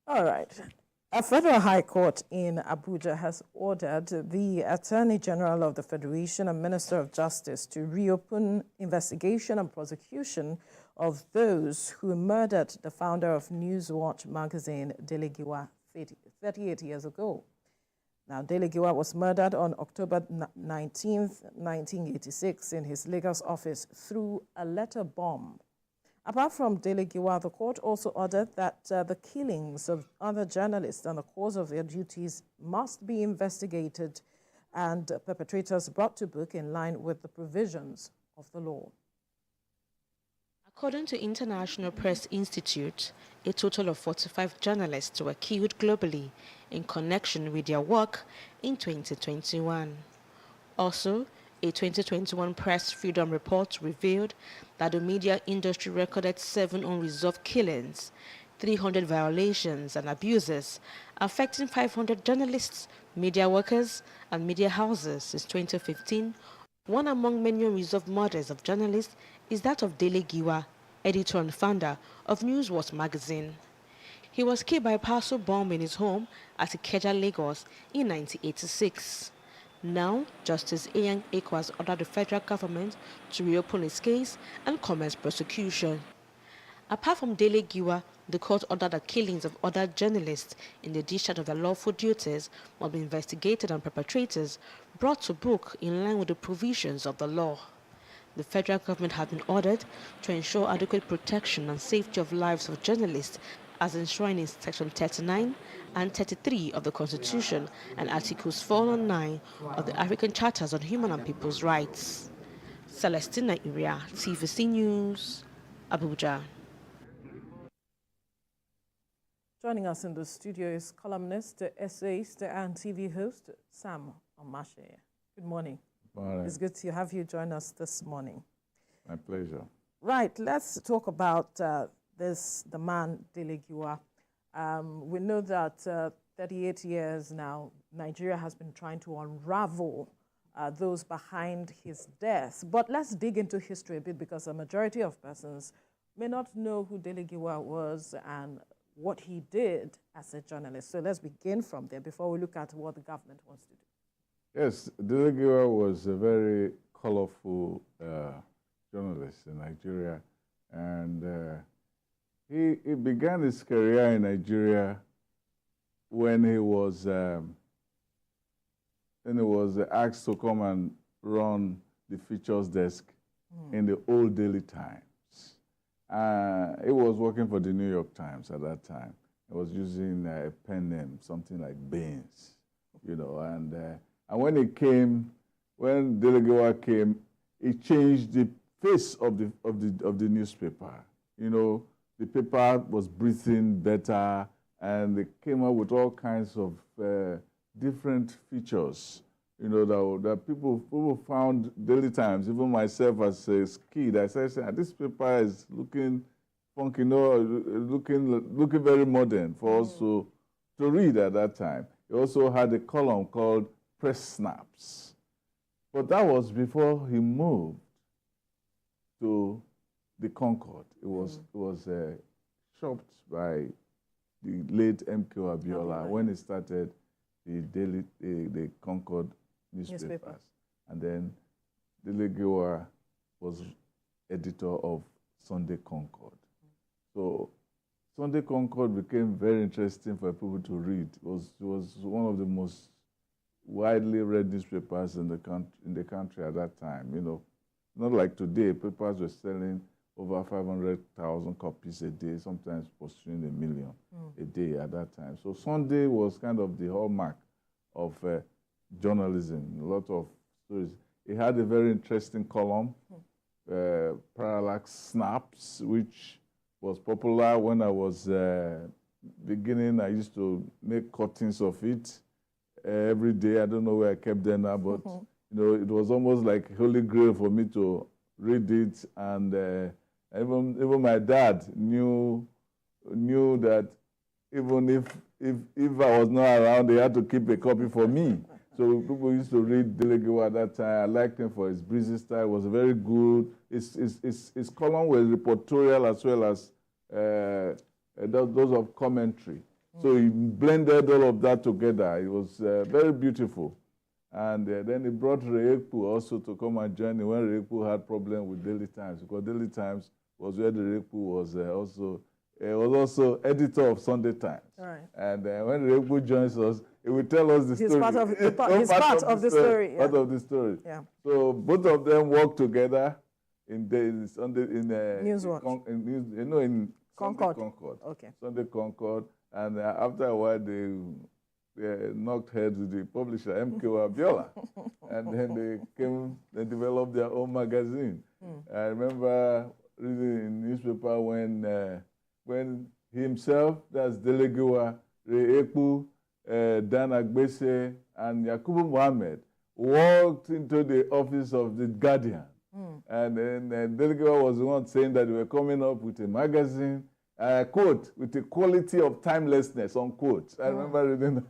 All right. A federal high court in Abuja has ordered the Attorney General of the Federation and Minister of Justice to reopen investigation and prosecution of those who murdered the founder of Newswatch magazine, Dele Giwa, 38 years ago. Now, Dele Giwa was murdered on October 19th, 1986 in his Lagos office through a letter bomb. Apart from Dele Giwa, the court also ordered that the killings of other journalists and the cause of their duties must be investigated and perpetrators brought to book in line with the provisions of the law. According to International Press Institute, a total of 45 journalists were killed globally in connection with their work in 2021. Also, a 2021 Press Freedom Report revealed that the media industry recorded 7 unresolved killings, 300 violations and abuses affecting 500 journalists, media workers, and media houses since 2015. One among many unresolved murders of journalists is that of Dele Giwa, editor and founder of Newswatch magazine. He was killed by a parcel bomb in his home at Ikeja, Lagos in 1986. Now, Justice Ekpu has ordered the federal government to reopen its case and commence prosecution. Apart from Dele Giwa, the court ordered the killings of other journalists in the discharge of their lawful duties must be investigated and perpetrators brought to book in line with the provisions of the law. The federal government has been ordered to ensure adequate protection and safety of lives of journalists as enshrined in Section 39 and 33 of the Constitution and Articles 4 and 9 of the African Charters on Human and People's Rights. Celestina Iria, TVC News, Abuja. Joining us in the studio is columnist, essayist, and TV host Sam Omatseye. Good morning. Morning. It's good to have you join us this morning. My pleasure. Right, let's talk about the man, Dele Giwa. We know that 38 years now, Nigeria has been trying to unravel those behind his death. But let's dig into history a bit because a majority of persons may not know who Dele Giwa was and what he did as a journalist. So let's begin from there before we look at what the government wants to do. Yes, Dele Giwa was a very colorful journalist in Nigeria, and he began his career in Nigeria when he was asked to come and run the features desk in the old Daily Times. He was working for the New York Times at that time. He was using a pen name, something like Baines, you know, and when Dele Giwa came, he changed the face of the newspaper. You know, the paper was breathing better, and they came up with all kinds of different features. You know, that people found Daily Times. Even myself as a kid, I said, this paper is looking funky, looking very modern for us to read at that time. He also had a column called Press Snaps. But that was before he moved to the Concord. It was shopped by the late M.K. Abiola when he started the Concord newspapers. And then Dele Giwa was editor of Sunday Concord. So Sunday Concord became very interesting for people to read. It was one of the most widely read newspapers in the country at that time. You know, not like today. Papers were selling over 500,000 copies a day, sometimes pursuing 1 million a day at that time. So Sunday was kind of the hallmark of journalism. A lot of stories. He had a very interesting column, Parallax Snaps, which was popular when I was beginning. I used to make cuttings of it every day. I don't know where I kept them now, but you know, it was almost like holy grail for me to read it. And even my dad knew that even if I was not around, they had to keep a copy for me. So people used to read Dele Giwa at that time. I liked him for his breezy style. It was very good. His column was reportorial as well as those of commentary. So he blended all of that together. It was very beautiful. And then he brought Ekpu also to come and join him when Ekpu had problem with Daily Times, because Daily Times was where Ekpu was also editor of Sunday Times. Right. And when Ekpu joins us, he will tell us the story. Part of the story. Part of the story. Yeah. So both of them work together in Newswatch. In Concord. Sunday Concord. Okay. Sunday Concord. And after a while, they knocked heads with the publisher, MK Abiola. And then they developed their own magazine. I remember reading in newspaper when he himself, that's Dele Giwa, Ekpu, Dan Agbese, and Yakubu Mohammed walked into the office of the Guardian. And then Dele Giwa was the one saying that they were coming up with a magazine, quote, with the quality of timelessness, unquote. I remember reading that.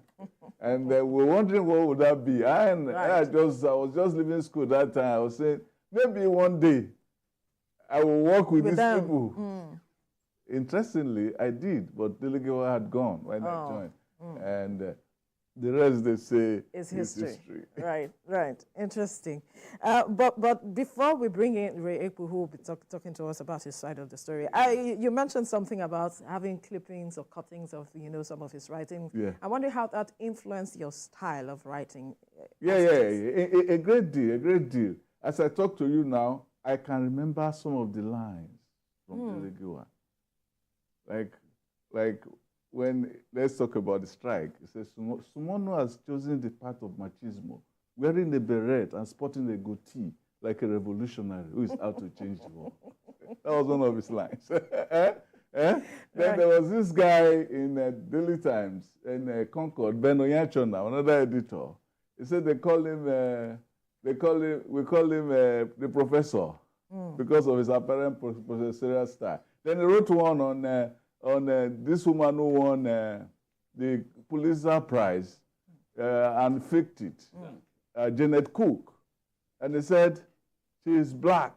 And we were wondering what would that be. I was just leaving school that time. I was saying, maybe one day I will work with these people. Interestingly, I did, but Dele Giwa had gone when I joined. And the rest, they say, is history. Right. Interesting. But before we bring in Ekpu, who will be talking to us about his side of the story, you mentioned something about having clippings or cuttings of some of his writing. Yeah. I wonder how that influenced your style of writing. A great deal. As I talk to you now, I can remember some of the lines from Dele Giwa. Like when, let's talk about the strike. It says, Sumono has chosen the path of machismo, wearing a beret and sporting a goatee like a revolutionary who is out to change the world. That was one of his lines. Then there was this guy in Daily Times in Concord, Ben Oyachona, another editor. He said we call him the professor because of his apparent professorial style. Then he wrote one on this woman who won the Pulitzer Prize and faked it, Janet Cook. And he said, she is black,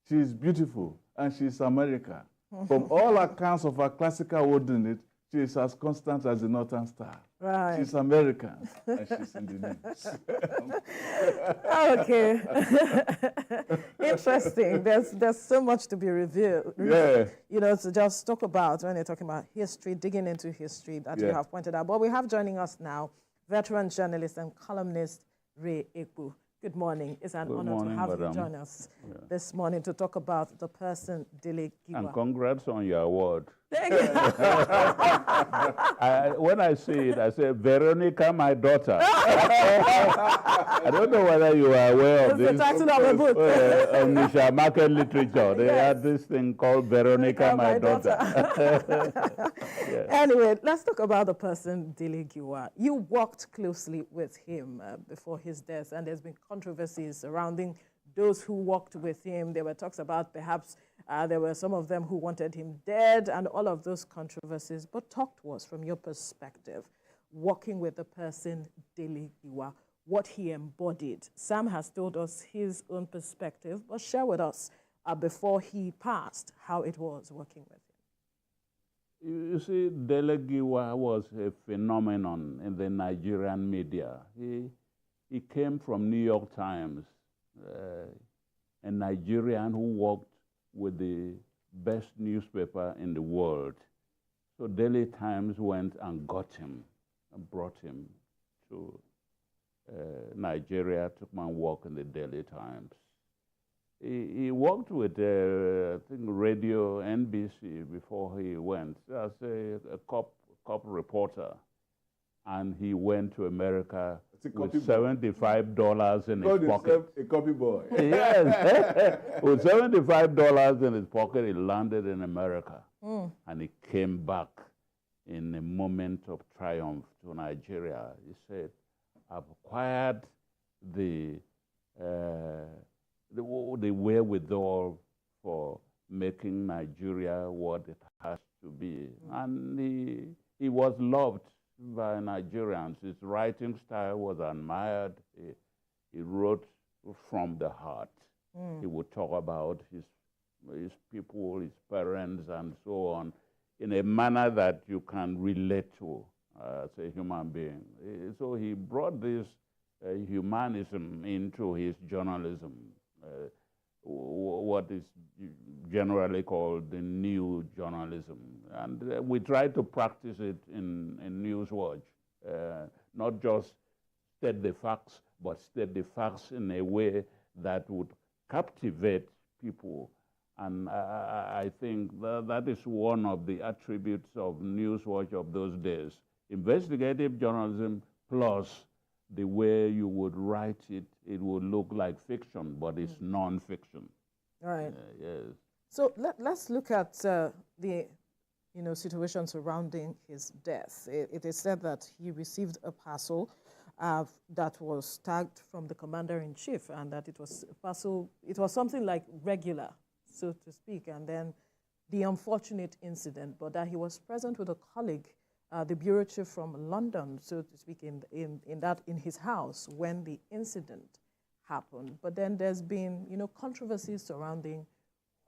she is beautiful, and she is American. From all accounts of her classical ordinate, she is as constant as the Northern Star. Right. She's American, and she's in the news. Okay. Interesting. There's so much to be revealed. Yeah. To just talk about when you're talking about history, digging into history that you have pointed out. But we have joining us now veteran journalist and columnist Ekpu. Good morning. It's an honor to have you join us this morning to talk about the person Dele Giwa. And congrats on your award. Thank you. When I see it, I say, Veronica, my daughter. I don't know whether you are aware of this. It's the title of a book. On Nisha Market Literature, they had this thing called Veronica, my daughter. Anyway, let's talk about the person Dele Giwa. You worked closely with him before his death, and there's been controversies surrounding those who worked with him. There were talks about perhaps there were some of them who wanted him dead and all of those controversies. But talk to us from your perspective, working with the person Dele Giwa, what he embodied. Sam has told us his own perspective, but share with us before he passed how it was working with him. You see, Dele Giwa was a phenomenon in the Nigerian media. He came from New York Times, a Nigerian who worked with the best newspaper in the world. So Daily Times went and got him and brought him to Nigeria to come and work in the Daily Times. He worked with, I think, Radio NBC before he went as a cop reporter. And he went to America with $75 in his pocket. A copy boy. Yes. With $75 in his pocket, he landed in America. And he came back in a moment of triumph to Nigeria. He said, I've acquired the wherewithal for making Nigeria what it has to be. And he was loved by Nigerians. His writing style was admired. He wrote from the heart. He would talk about his people, his parents, and so on. in a manner that you can relate to as a human being. So he brought this humanism into his journalism, what is generally called the new journalism. And we try to practice it in Newswatch, not just state the facts, but state the facts in a way that would captivate people. And I think that is one of the attributes of Newswatch of those days. Investigative journalism plus the way you would write it, it would look like fiction, but it's non-fiction. Right. Yes. So let's look at the situation surrounding his death. It is said that he received a parcel that was tagged from the commander-in-chief, and that it was a parcel, it was something like regular, so to speak, and then the unfortunate incident, but that he was present with a colleague, the bureau chief from London, so to speak, in his house when the incident happened. But then there's been, controversies surrounding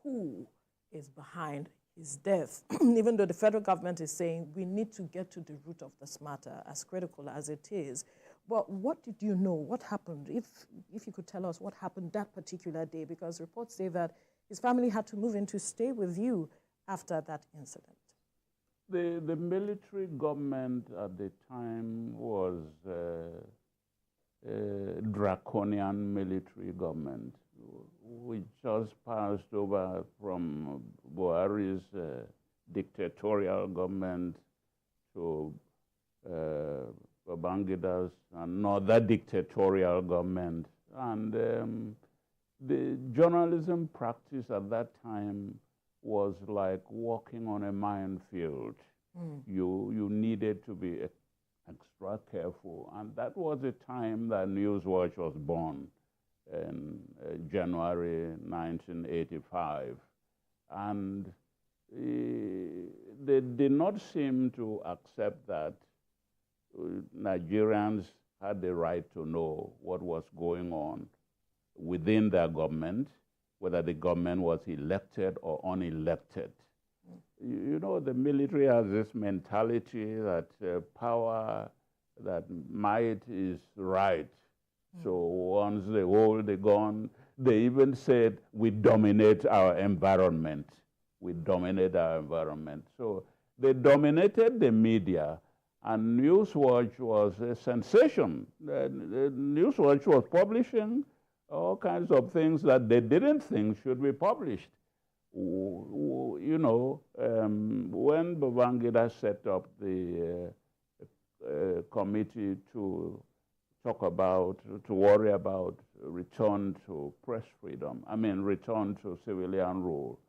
who is behind his death, even though the federal government is saying we need to get to the root of this matter, as critical as it is. But what did you know? What happened? If you could tell us what happened that particular day, because reports say that his family had to move in to stay with you after that incident. The military government at the time was a draconian military government, which just passed over from Buhari's dictatorial government to Babangida's another dictatorial government. And the journalism practice at that time was like walking on a minefield. You needed to be extra careful. And that was the time that Newswatch was born in January 1985. And they did not seem to accept that Nigerians had the right to know what was going on within their government, whether the government was elected or unelected. You know, the military has this mentality that power, that might is right. So once they hold the gun, they even said, we dominate our environment. We dominate our environment. So they dominated the media, and Newswatch was a sensation. Newswatch was publishing all kinds of things that they didn't think should be published. You know, when Babangida set up the committee to worry about return to press freedom, return to civilian rule,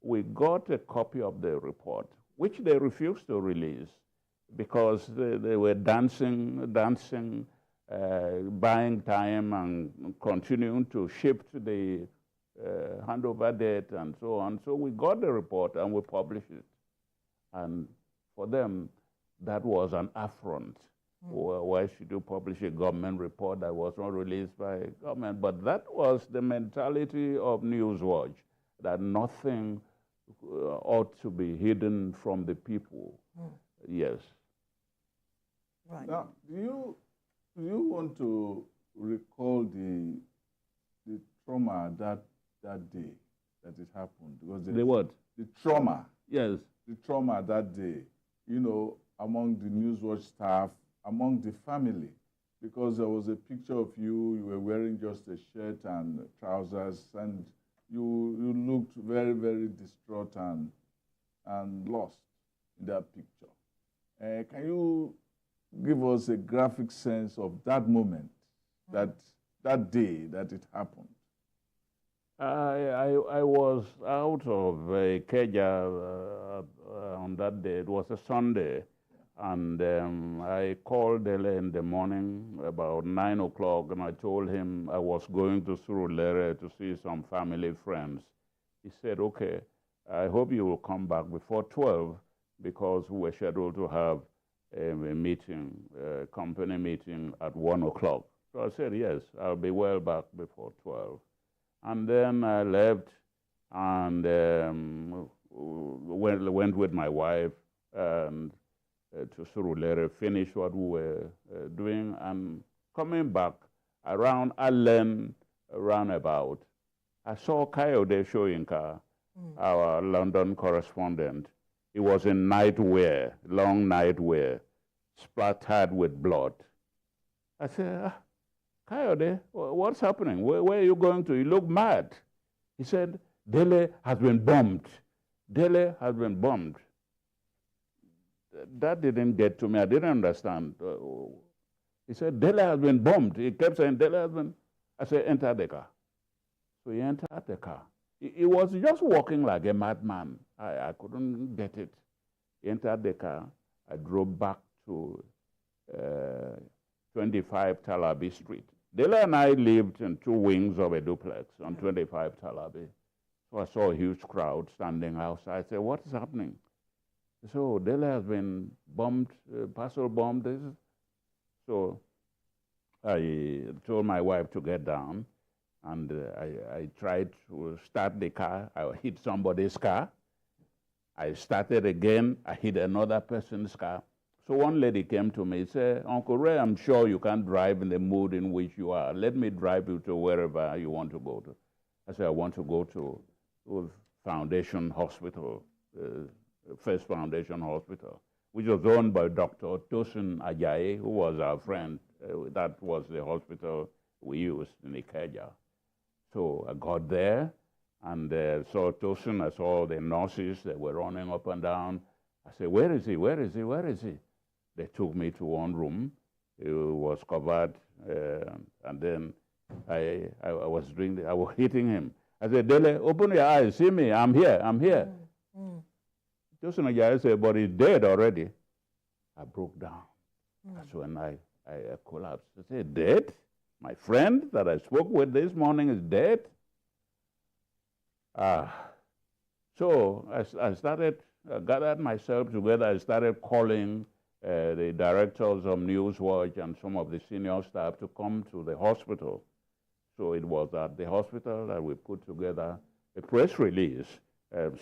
we got a copy of the report, which they refused to release because they were dancing, buying time and continuing to shift the handover date and so on. So we got the report and we published it. And for them, that was an affront. Why should you publish a government report that was not released by government? But that was the mentality of Newswatch, that nothing ought to be hidden from the people. Yes. Right. Now, do you want to recall the trauma that day that it happened? Because The what? The trauma. Yes. The trauma that day, you know, among the Newswatch staff, among the family, because there was a picture of you were wearing just a shirt and trousers, and you looked very, very distraught and lost in that picture. Can you give us a graphic sense of that moment, that day that it happened? I was out of Keja on that day. It was a Sunday. And I called Dele in the morning about 9 o'clock, and I told him I was going to Surulere to see some family friends. He said, okay, I hope you will come back before 12, because we were scheduled to have a meeting, a company meeting at 1 o'clock. So I said, yes, I'll be well back before 12. And then I left, and went with my wife and to Surulere, finish what we were doing, and coming back around Allen roundabout, I saw Kayode Soyinka, our London correspondent. He was in nightwear, long nightwear, splattered with blood. I said, Kayode, what's happening? Where are you going to? You look mad. He said, Dele has been bombed. Dele has been bombed. That didn't get to me. I didn't understand. He said, Dele has been bombed. He kept saying, Dele has been. I said, enter the car. So he entered the car. He was just walking like a madman. I couldn't get it. He entered the car. I drove back to 25 Talabi Street. Dele and I lived in two wings of a duplex on 25 Talabi. So I saw a huge crowd standing outside. I said, what is happening? So Dele has been bombed, parcel bombed. So I told my wife to get down, and I tried to start the car. I hit somebody's car. I started again. I hit another person's car. So one lady came to me and said, Uncle Ray, I'm sure you can't drive in the mood in which you are. Let me drive you to wherever you want to go to. I said, I want to go to Foundation Hospital, First Foundation Hospital, which was owned by Dr. Tosin Ajayi, who was our friend. That was the hospital we used in Ikeja. So I got there and saw Tosin. I saw the nurses that were running up and down. I said, where is he? Where is he? Where is he? They took me to one room. It was covered, and then I was hitting him. I said, Dele, open your eyes, see me, I'm here, I'm here. Just I said, but he's dead already. I broke down. That's when I collapsed. I said, dead? My friend that I spoke with this morning is dead? So I started, gathered myself together. I started calling the directors of Newswatch and some of the senior staff to come to the hospital. So it was at the hospital that we put together a press release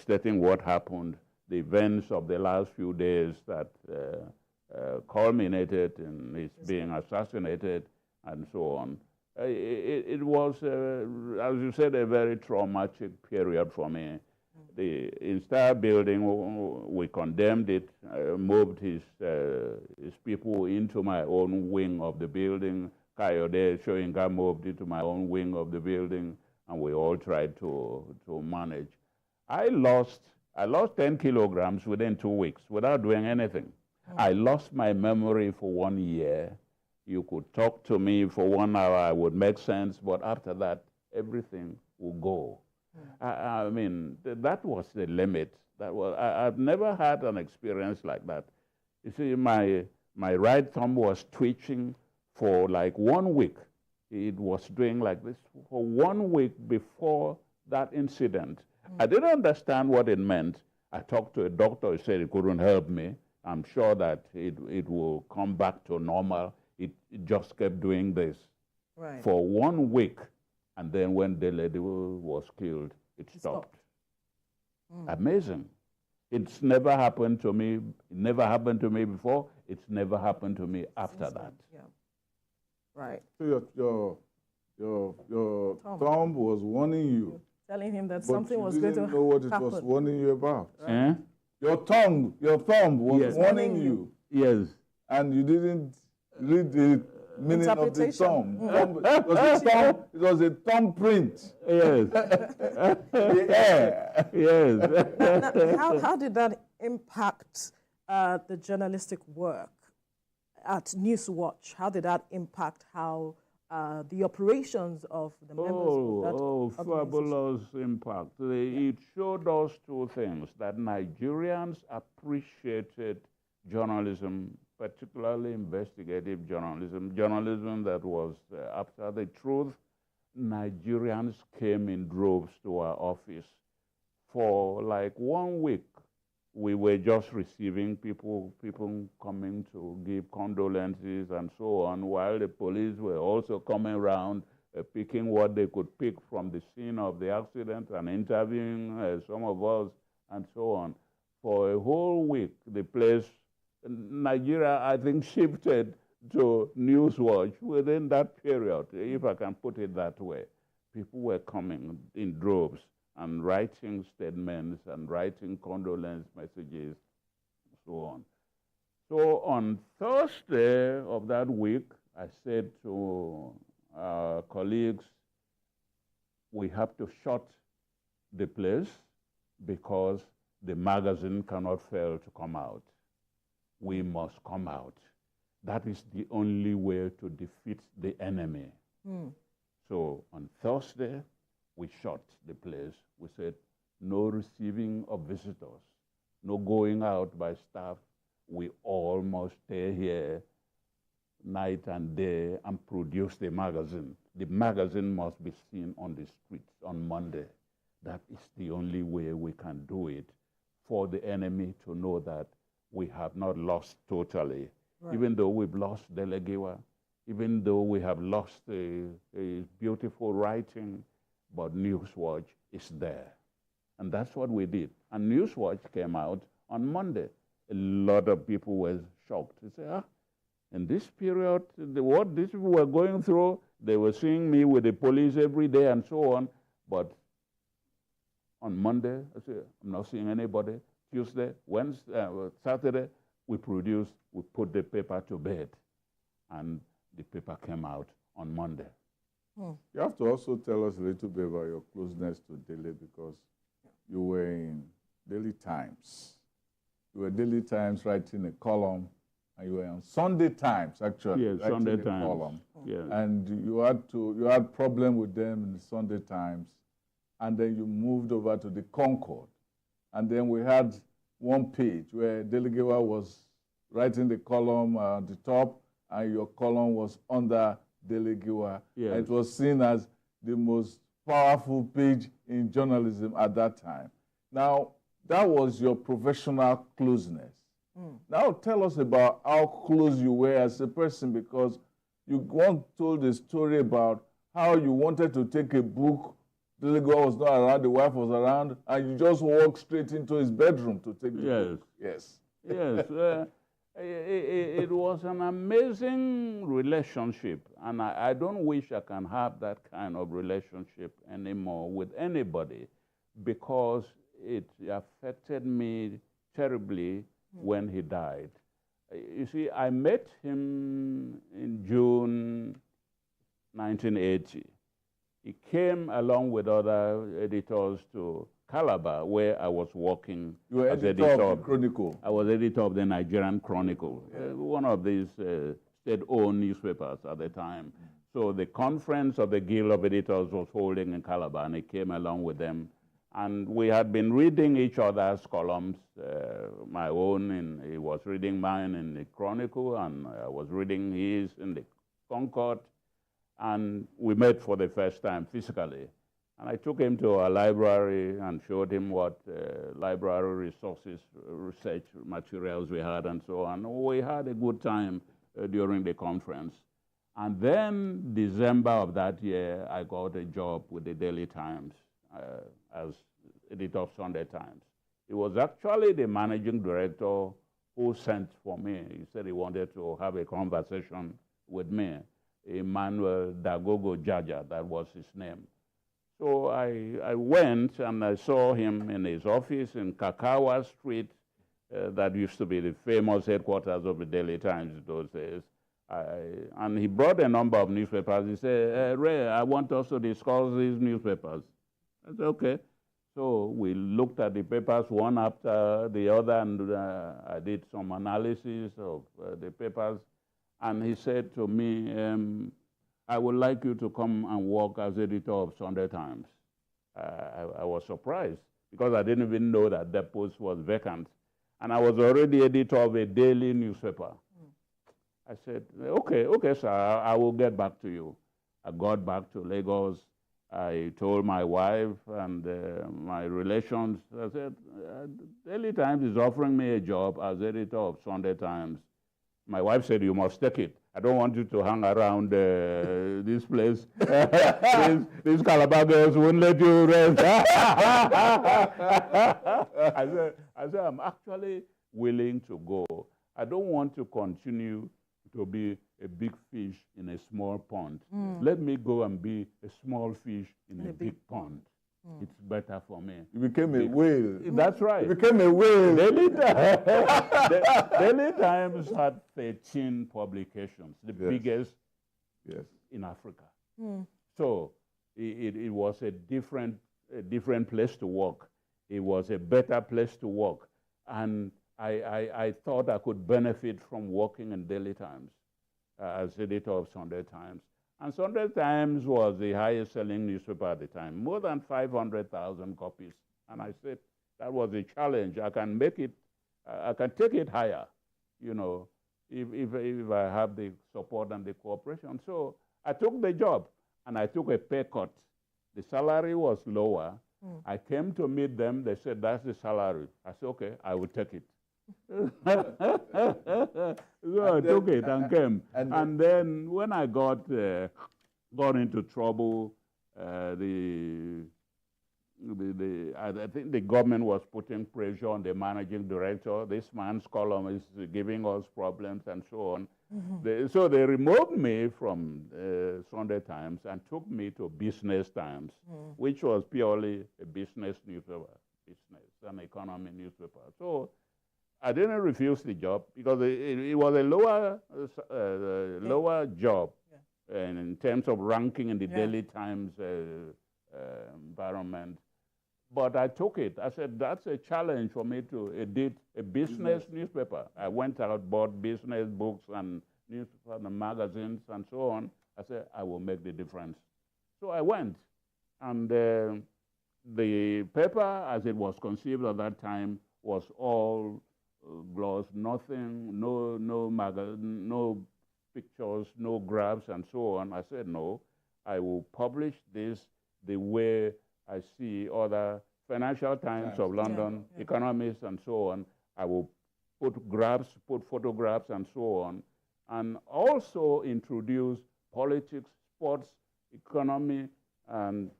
stating what happened, the events of the last few days that culminated in his being assassinated and so on. It was, as you said, a very traumatic period for me. The entire building, we condemned it, moved his people into my own wing of the building. Kayode Soyinka moved into my own wing of the building, and we all tried to manage. I lost 10 kilograms within 2 weeks without doing anything. I lost my memory for 1 year. You could talk to me for 1 hour, I would make sense, but after that, everything would go. I mean, that was the limit. I've never had an experience like that. You see, my right thumb was twitching for like 1 week. It was doing like this for 1 week before that incident. I didn't understand what it meant. I talked to a doctor, he said he couldn't help me. I'm sure that it will come back to normal. It just kept doing this for 1 week. And then when Dele was killed, it stopped. Amazing. It's never happened to me. It never happened to me before. It's never happened to me after that. Yeah. Right. So your thumb was warning you. Telling him that something was going to happen. But you didn't know what it was warning you about. Right. Your thumb was warning you. Yes. And you didn't read the meaning of the thumb. It was a thumb print. Yes. Yes. Now, how did that impact the journalistic work at Newswatch? How did that impact how the operations of the members of that organization? Fabulous impact. It showed us two things, that Nigerians appreciated journalism, particularly investigative journalism that was after the truth. Nigerians came in droves to our office. For like 1 week, we were just receiving people coming to give condolences and so on, while the police were also coming around, picking what they could pick from the scene of the accident and interviewing some of us and so on. For a whole week, the place, Nigeria, I think, shifted to Newswatch within that period, if I can put it that way. People were coming in droves and writing statements and writing condolence messages, and so on. So on Thursday of that week, I said to our colleagues, we have to shut the place because the magazine cannot fail to come out. We must come out. That is the only way to defeat the enemy. So on Thursday, we shut the place. We said, no receiving of visitors, no going out by staff. We all must stay here night and day and produce the magazine. The magazine must be seen on the streets on Monday. That is the only way we can do it for the enemy to know that we have not lost totally. Right. Even though we've lost Dele Giwa, even though we have lost a beautiful writing, but Newswatch is there. And that's what we did. And Newswatch came out on Monday. A lot of people were shocked. They said, in this period, what these people were going through, they were seeing me with the police every day and so on. But on Monday, I said, I'm not seeing anybody. Tuesday, Wednesday, Saturday, we put the paper to bed. And the paper came out on Monday. You have to also tell us a little bit about your closeness to Dele, because you were in Daily Times. You were Daily Times writing a column, and you were on Sunday Times, actually. Yes, Sunday Times. Column. Yes. And you had problem with them in the Sunday Times, and then you moved over to the Concord. And then we had one page where Dele Giwa was writing the column at the top, and your column was under Dele Giwa. Yes. And it was seen as the most powerful page in journalism at that time. Now, that was your professional closeness. Now tell us about how close you were as a person, because you once told a story about how you wanted to take a book. Dele Giwa was not around, the wife was around, and you just walked straight into his bedroom to take the book. Yes. Yes. It was an amazing relationship, and I don't wish I can have that kind of relationship anymore with anybody, because it affected me terribly when he died. You see, I met him in June 1980. He came along with other editors to Calabar, where I was working as editor of the Chronicle. I was editor of the Nigerian Chronicle, one of these state-owned newspapers at the time. So the conference of the Guild of Editors was holding in Calabar, and he came along with them. And we had been reading each other's columns, my own, and he was reading mine in the Chronicle, and I was reading his in the Concord. And we met for the first time physically. And I took him to a library and showed him what library resources, research materials we had, and so on. We had a good time during the conference. And then December of that year, I got a job with the Daily Times as editor of Sunday Times. It was actually the managing director who sent for me. He said he wanted to have a conversation with me. Emmanuel Dagogo Jaja, that was his name. So I went and I saw him in his office in Kakawa Street. That used to be the famous headquarters of the Daily Times in those days. And he brought a number of newspapers. He said, Ray, I want us to discuss these newspapers. I said, okay. So we looked at the papers one after the other, and I did some analysis of the papers. And he said to me, I would like you to come and work as editor of Sunday Times. I was surprised, because I didn't even know that the post was vacant. And I was already editor of a daily newspaper. I said, okay, sir, I will get back to you. I got back to Lagos. I told my wife and my relations, I said, Daily Times is offering me a job as editor of Sunday Times. My wife said, you must take it. I don't want you to hang around this place. These Calabar girls won't let you rest. I said, I'm actually willing to go. I don't want to continue to be a big fish in a small pond. Let me go and be a small fish in a big pond. It's better for me. You became a whale. That's right. You became a whale. Daily Times had 13 publications, the biggest in Africa. So it was a different place to work. It was a better place to work. And I thought I could benefit from working in Daily Times as editor of Sunday Times. And Sunday Times was the highest selling newspaper at the time, more than 500,000 copies. And I said, that was a challenge. I can make it, I can take it higher, you know, if I have the support and the cooperation. So I took the job and I took a pay cut. The salary was lower. I came to meet them. They said, that's the salary. I said, okay, I will take it. So I took it and came. And then when I got into trouble, I think the government was putting pressure on the managing director. This man's column is giving us problems and so on. So they removed me from Sunday Times and took me to Business Times, which was purely a business newspaper, business and economy newspaper. So I didn't refuse the job because it was a lower job and in terms of ranking in the Daily Times environment. But I took it. I said, that's a challenge for me to edit a business newspaper. I went out, bought business books and newspapers and magazines and so on. I said, I will make the difference. So I went. And the paper, as it was conceived at that time, was all gloss, nothing, no pictures, no graphs, and so on. I said, no, I will publish this the way I see other Financial Times of London, economists, and so on. I will put graphs, put photographs, and so on, and also introduce politics, sports, economy, and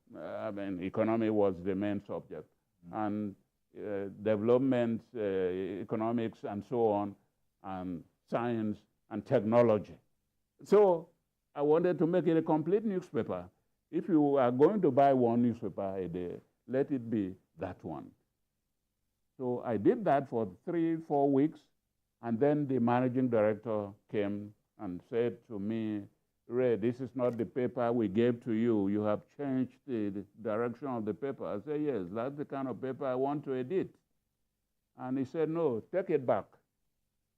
economy was the main subject, and development, economics, and so on, and science and technology. So I wanted to make it a complete newspaper. If you are going to buy one newspaper a day, let it be that one. So I did that for 3-4 weeks, and then the managing director came and said to me, Ray, this is not the paper we gave to you. You have changed the direction of the paper. I said, yes, that's the kind of paper I want to edit. And he said, no, take it back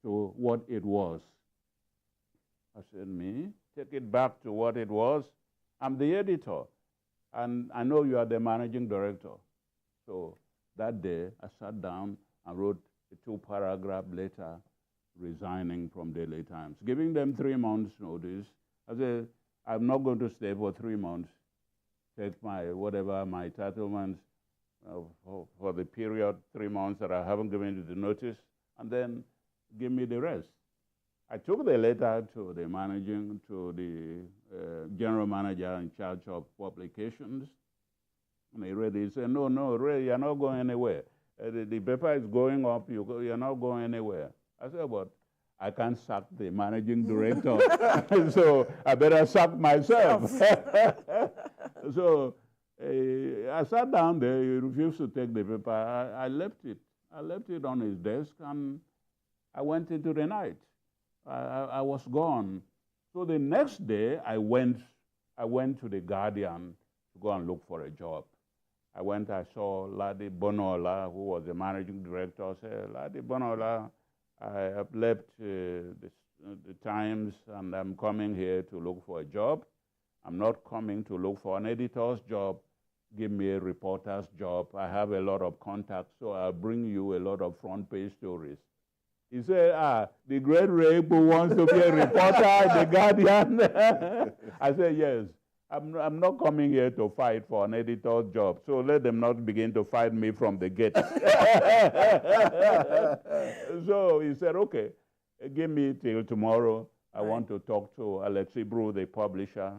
to what it was. I said, me? Take it back to what it was? I'm the editor, and I know you are the managing director. So that day, I sat down and wrote a 2-paragraph letter resigning from Daily Times, giving them 3 months' notice. I said, I'm not going to stay for 3 months. Take my entitlements for the period, 3 months that I haven't given you the notice, and then give me the rest. I took the letter to the general manager in charge of publications, and he read it. He said, no, Ray, you're not going anywhere. The paper is going up, you're not going anywhere. I said, but I can't sack the managing director, so I better sack myself. So I sat down there, he refused to take the paper. I left it. I left it on his desk, and I went into the night. I was gone. So the next day, I went to the Guardian to go and look for a job. I saw Ladi Bonola, who was the managing director. I said, Ladi Bonola, I have left the Times, and I'm coming here to look for a job. I'm not coming to look for an editor's job. Give me a reporter's job. I have a lot of contacts, so I'll bring you a lot of front-page stories. He said, the great Ray Ekpu wants to be a reporter at the Guardian. I said, yes, I'm not coming here to fight for an editor's job, so let them not begin to fight me from the gate. So he said, okay, give me till tomorrow. I want to talk to Alex Ibru, the publisher,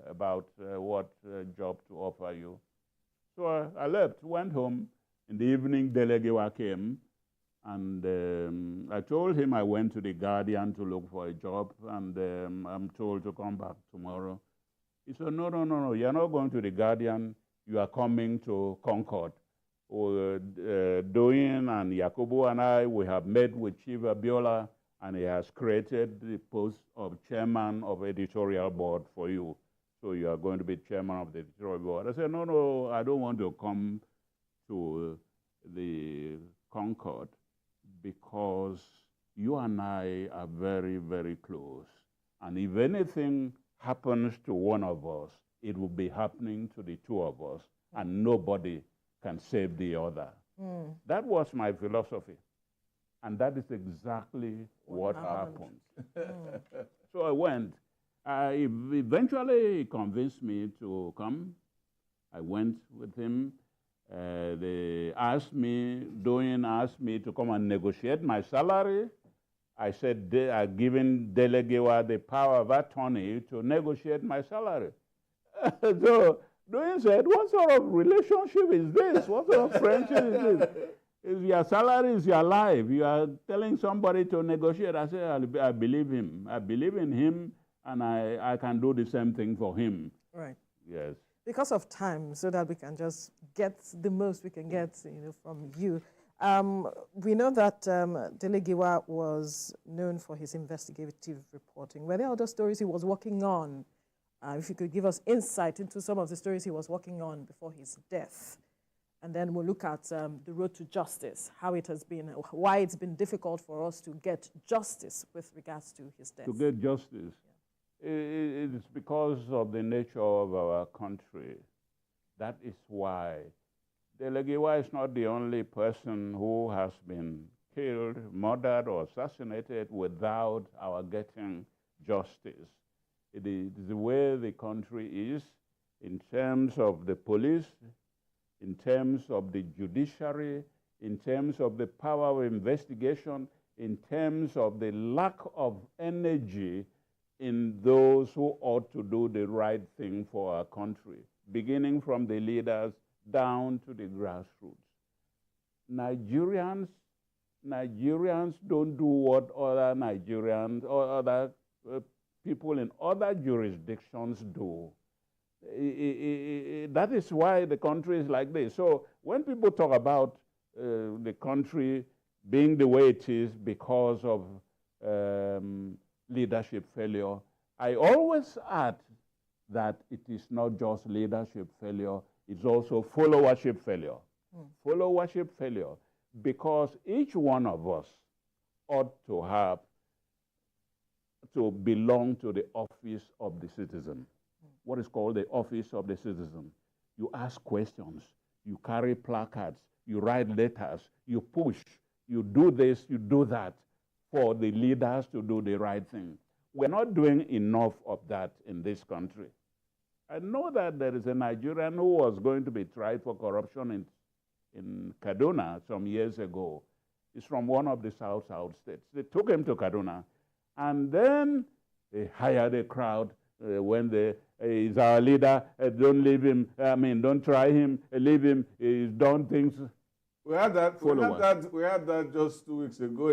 about what job to offer you. So I left, went home. In the evening, Dele Giwa came, and I told him I went to the Guardian to look for a job, and I'm told to come back tomorrow. He said, no, you're not going to the Guardian, you are coming to Concord. Doyin and Yakubu and I, we have met with Chief Abiola, and he has created the post of chairman of editorial board for you. So you are going to be chairman of the editorial board. I said, no, I don't want to come to the Concord because you and I are very, very close. And if anything happens to one of us, it will be happening to the two of us, and nobody can save the other. That was my philosophy. And that is exactly what happened. So I went. Eventually, he convinced me to come. I went with him. They asked me, Doyin asked me to come and negotiate my salary. I said, I've given Dele Giwa the power of attorney to negotiate my salary. So Doyin said, what sort of relationship is this? What sort of friendship is this? Is your salary is your life. You are telling somebody to negotiate. I said, I believe him. I believe in him, and I can do the same thing for him. Right. Yes. Because of time, so that we can just get the most we can get, from you. We know that Dele Giwa was known for his investigative reporting. Were there other stories he was working on? If you could give us insight into some of the stories he was working on before his death. And then we'll look at the road to justice, how it has been, why it's been difficult for us to get justice with regards to his death. To get justice. Yeah. It's because of the nature of our country. That is why Dele Giwa is not the only person who has been killed, murdered, or assassinated without our getting justice. It is the way the country is in terms of the police, in terms of the judiciary, in terms of the power of investigation, in terms of the lack of energy in those who ought to do the right thing for our country, beginning from the leaders down to the grassroots. Nigerians don't do what other Nigerians or other people in other jurisdictions do. That is why the country is like this. So when people talk about the country being the way it is because of leadership failure, I always add that it is not just leadership failure, it's also followership failure. Followership failure, because each one of us ought to have to belong to the office of the citizen. What is called the office of the citizen. You ask questions, you carry placards, you write letters, you push, you do this, you do that for the leaders to do the right thing. We're not doing enough of that in this country. I know that there is a Nigerian who was going to be tried for corruption in Kaduna some years ago. He's from one of the South states. They took him to Kaduna, and then they hired a crowd when he's our leader, don't leave him, don't try him, leave him, he's done things. We had that just 2 weeks ago.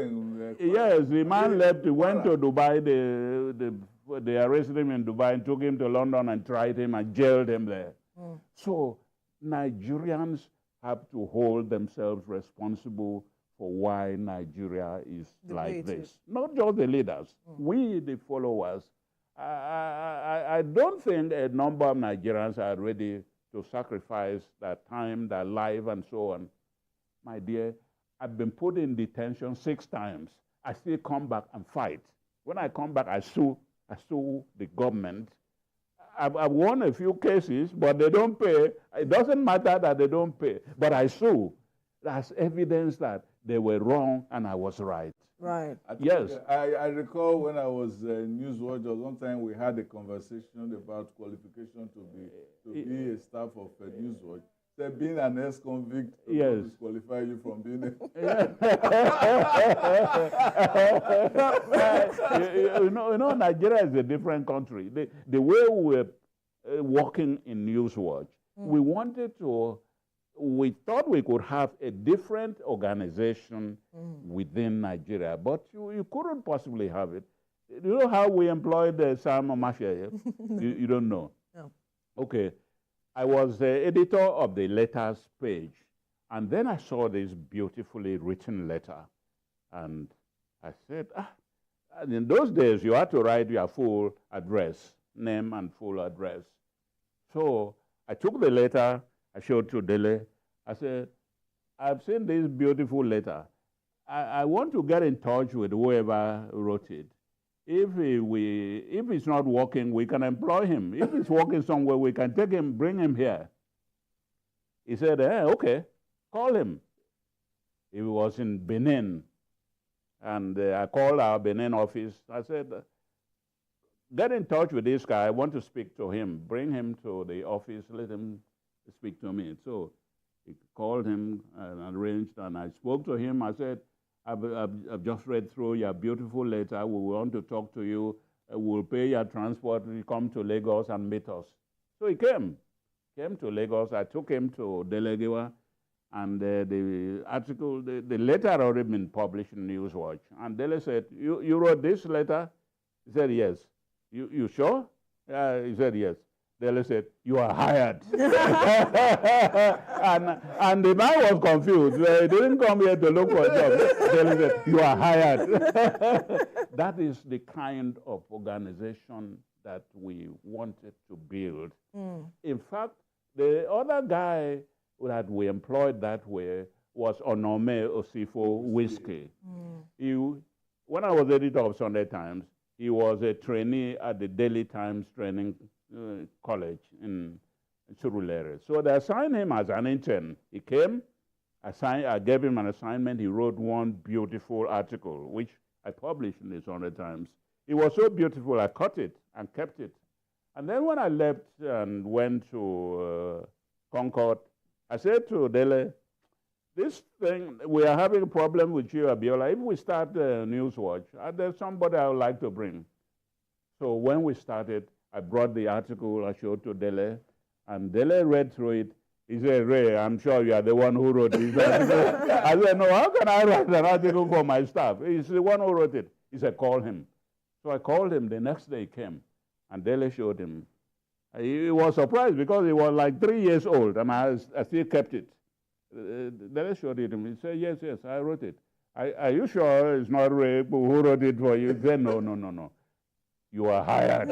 Yes, the man left, he went to Dubai, they arrested him in Dubai and took him to London and tried him and jailed him there. So Nigerians have to hold themselves responsible for why Nigeria is like this. Not just the leaders, we, the followers. I don't think a number of Nigerians are ready to sacrifice their time, their life, and so on. My dear, I've been put in detention 6 times. I still come back and fight. When I come back, I sue the government. I've won a few cases, but they don't pay. It doesn't matter that they don't pay, but I sue. That's evidence that they were wrong and I was right. Right. Yes. I recall when I was news watcher, one time we had a conversation about qualification to be a staff of Newswatch. that being an ex-convict Yes. disqualify you from being a... you know, Nigeria is a different country. The way we were working in Newswatch, we wanted to, we thought we could have a different organization within Nigeria, but you couldn't possibly have it. You know how we employed Sam Omatseye? You don't know? No. Okay. I was the editor of the letters page, and then I saw this beautifully written letter, and I said, and in those days, you had to write your full address, name and full address. So I took the letter, I showed to Dele. I said, I've seen this beautiful letter. I want to get in touch with whoever wrote it. If it's not working, we can employ him. If it's working somewhere, we can take him, bring him here. He said, okay, call him. He was in Benin. And I called our Benin office. I said, get in touch with this guy. I want to speak to him. Bring him to the office. Let him speak to me. So he called him and arranged, and I spoke to him. I said, I've just read through your beautiful letter. We want to talk to you. We'll pay your transport. You come to Lagos and meet us. So he came to Lagos. I took him to Dele Giwa, and the article, the letter had already been published in Newswatch. And Dele said, you wrote this letter? He said, yes. You sure? He said, yes. Dele said, you are hired. and the man was confused. He didn't come here to look for a job. Dele said, you are hired. That is the kind of organization that we wanted to build. In fact, the other guy that we employed that way was Onome Osifo Whiskey. When I was editor of Sunday Times, he was a trainee at the Daily Times Training College in Surulere. So they assigned him as an intern. He came, I gave him an assignment. He wrote one beautiful article, which I published in the Sunday Times. It was so beautiful, I cut it and kept it. And then when I left and went to Concord, I said to Dele, this thing, we are having a problem with you, Abiola. If we start Newswatch, there's somebody I would like to bring. So when we started, I brought the article, I showed to Dele, and Dele read through it. He said, Ray, I'm sure you are the one who wrote this article. I said, no, how can I write an article for my staff? He's the one who wrote it. He said, call him. So I called him. The next day he came, and Dele showed him. He was surprised because he was like 3 years old, and I still kept it. Dele showed it to him. He said, yes, I wrote it. Are you sure it's not Ray who wrote it for you? He said, no. You are hired.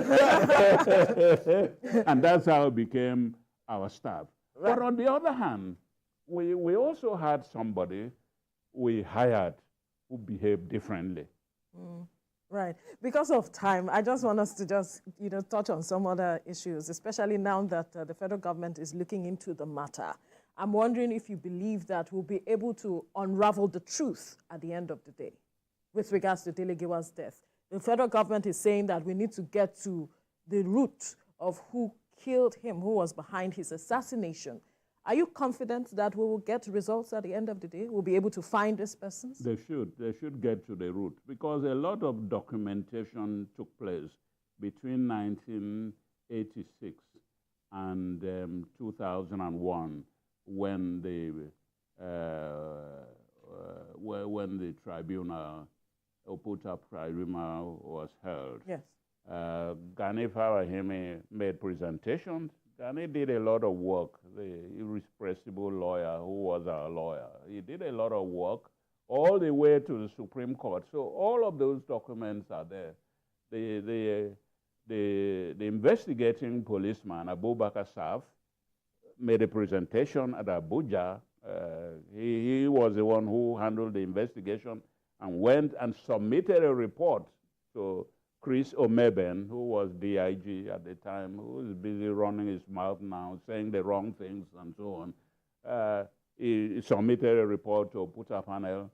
And that's how it became our staff. Right. But on the other hand, we also had somebody we hired who behaved differently. Right. Because of time, I just want us to touch on some other issues, especially now that the federal government is looking into the matter. I'm wondering if you believe that we'll be able to unravel the truth at the end of the day with regards to Dele Giwa's death. The federal government is saying that we need to get to the root of who killed him, who was behind his assassination. Are you confident that we will get results at the end of the day? We'll be able to find these persons? They should get to the root, because a lot of documentation took place between 1986 and 2001 when the tribunal, Oputa tribunal, was held. Yes. Gani Farahimi made presentations. Gani did a lot of work, the irrepressible lawyer who was our lawyer. He did a lot of work all the way to the Supreme Court. So all of those documents are there. The investigating policeman, Abubakar Saf, made a presentation at Abuja. He was the one who handled the investigation and went and submitted a report to Chris Omeben, who was DIG at the time, who is busy running his mouth now, saying the wrong things and so on. He submitted a report to Oputa panel.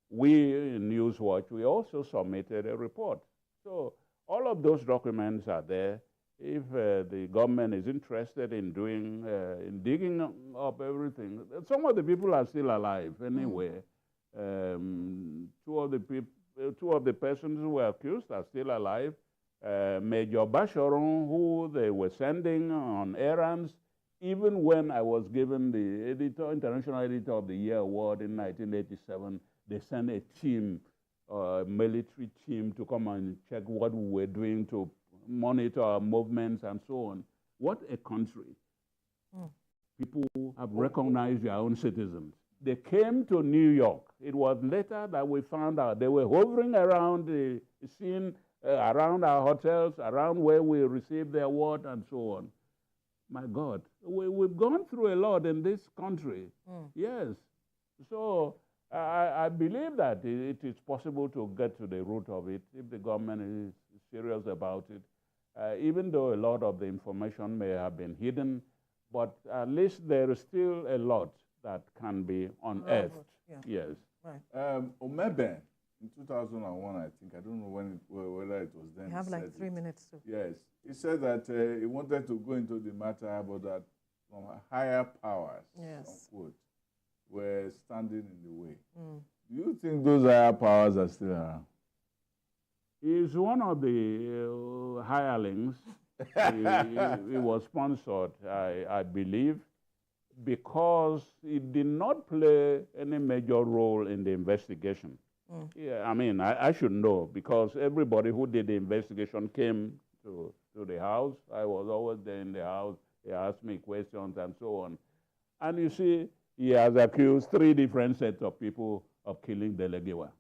We in Newswatch, we also submitted a report. So all of those documents are there. if the government is interested in doing, in digging up everything, some of the people are still alive anyway. Two of the persons who were accused are still alive. Major Basharon, who they were sending on errands, even when I was given the International Editor of the Year award in 1987, they sent a team, military team, to come and check what we were doing to monitor our movements and so on. What a country. People have recognized their own citizens. They came to New York. It was later that we found out they were hovering around the scene, around our hotels, around where we received the award and so on. My God, we've gone through a lot in this country. Yes. So I believe that it is possible to get to the root of it if the government is serious about it. Even though a lot of the information may have been hidden, but at least there is still a lot that can be unearthed. Yes. Right. Omebe, in 2001, I think, I don't know whether it was then. You have like 3 minutes to. Yes. He said that he wanted to go into the matter, but that some higher powers, unquote, were standing in the way. Do you think those higher powers are still around? He's one of the hirelings. He was sponsored, I believe, because he did not play any major role in the investigation. Yeah, I mean, I should know, because everybody who did the investigation came to the house. I was always there in the house. He asked me questions and so on. And you see, he has accused 3 different sets of people of killing Dele Giwa.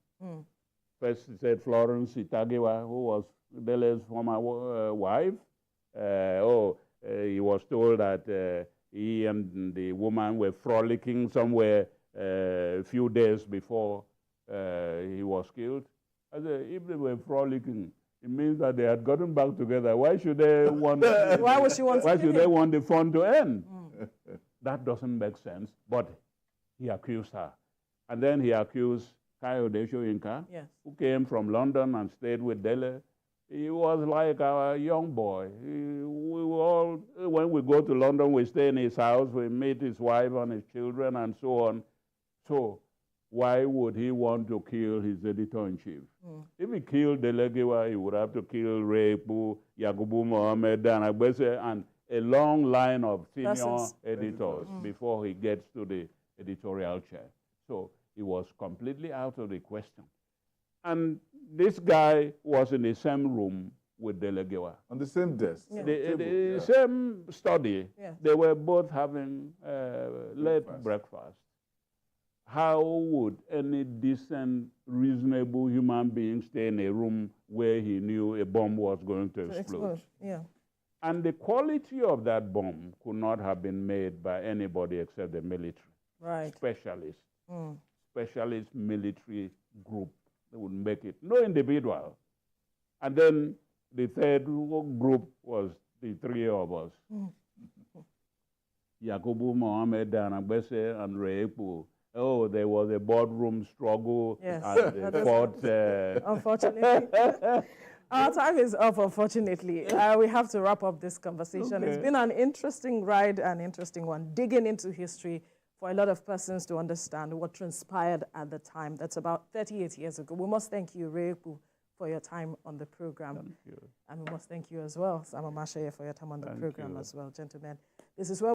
First, he said Florence Itagiwa, who was Dele's former wife. He was told that he and the woman were frolicking somewhere a few days before he was killed. I said, if they were frolicking, it means that they had gotten back together. Why should they want? Why would she want? Why should they want the fun to end? That doesn't make sense. But he accused her, and then he accused Kayode Soyinka, who came from London and stayed with Dele. He was like a young boy. We all, when we go to London, we stay in his house, we meet his wife and his children and so on. So why would he want to kill his editor-in-chief? If he killed Dele Giwa, he would have to kill Ekpu, Yakubu Mohammed, and a long line of senior editors before he gets to the editorial chair. So it was completely out of the question. And this guy was in the same room with Dele Giwa. On the same desk? The same study. They were both having late breakfast. How would any decent, reasonable human being stay in a room where he knew a bomb was going to explode? And the quality of that bomb could not have been made by anybody except the military. Specialists. Specialist military group. They would make it. No individual. And then the third group was the 3 of us. Yakubu Mohammed and Agbese and Ekpu. Oh, there was a boardroom struggle. And they fought. Unfortunately. Our time is up, unfortunately. We have to wrap up this conversation. It's been an interesting ride, an interesting one, digging into history for a lot of persons to understand what transpired at the time. That's about 38 years ago. We must thank you, Ekpu, for your time on the program. Thank you. And we must thank you as well, Omatseye, for your time on the program as well, gentlemen. This is where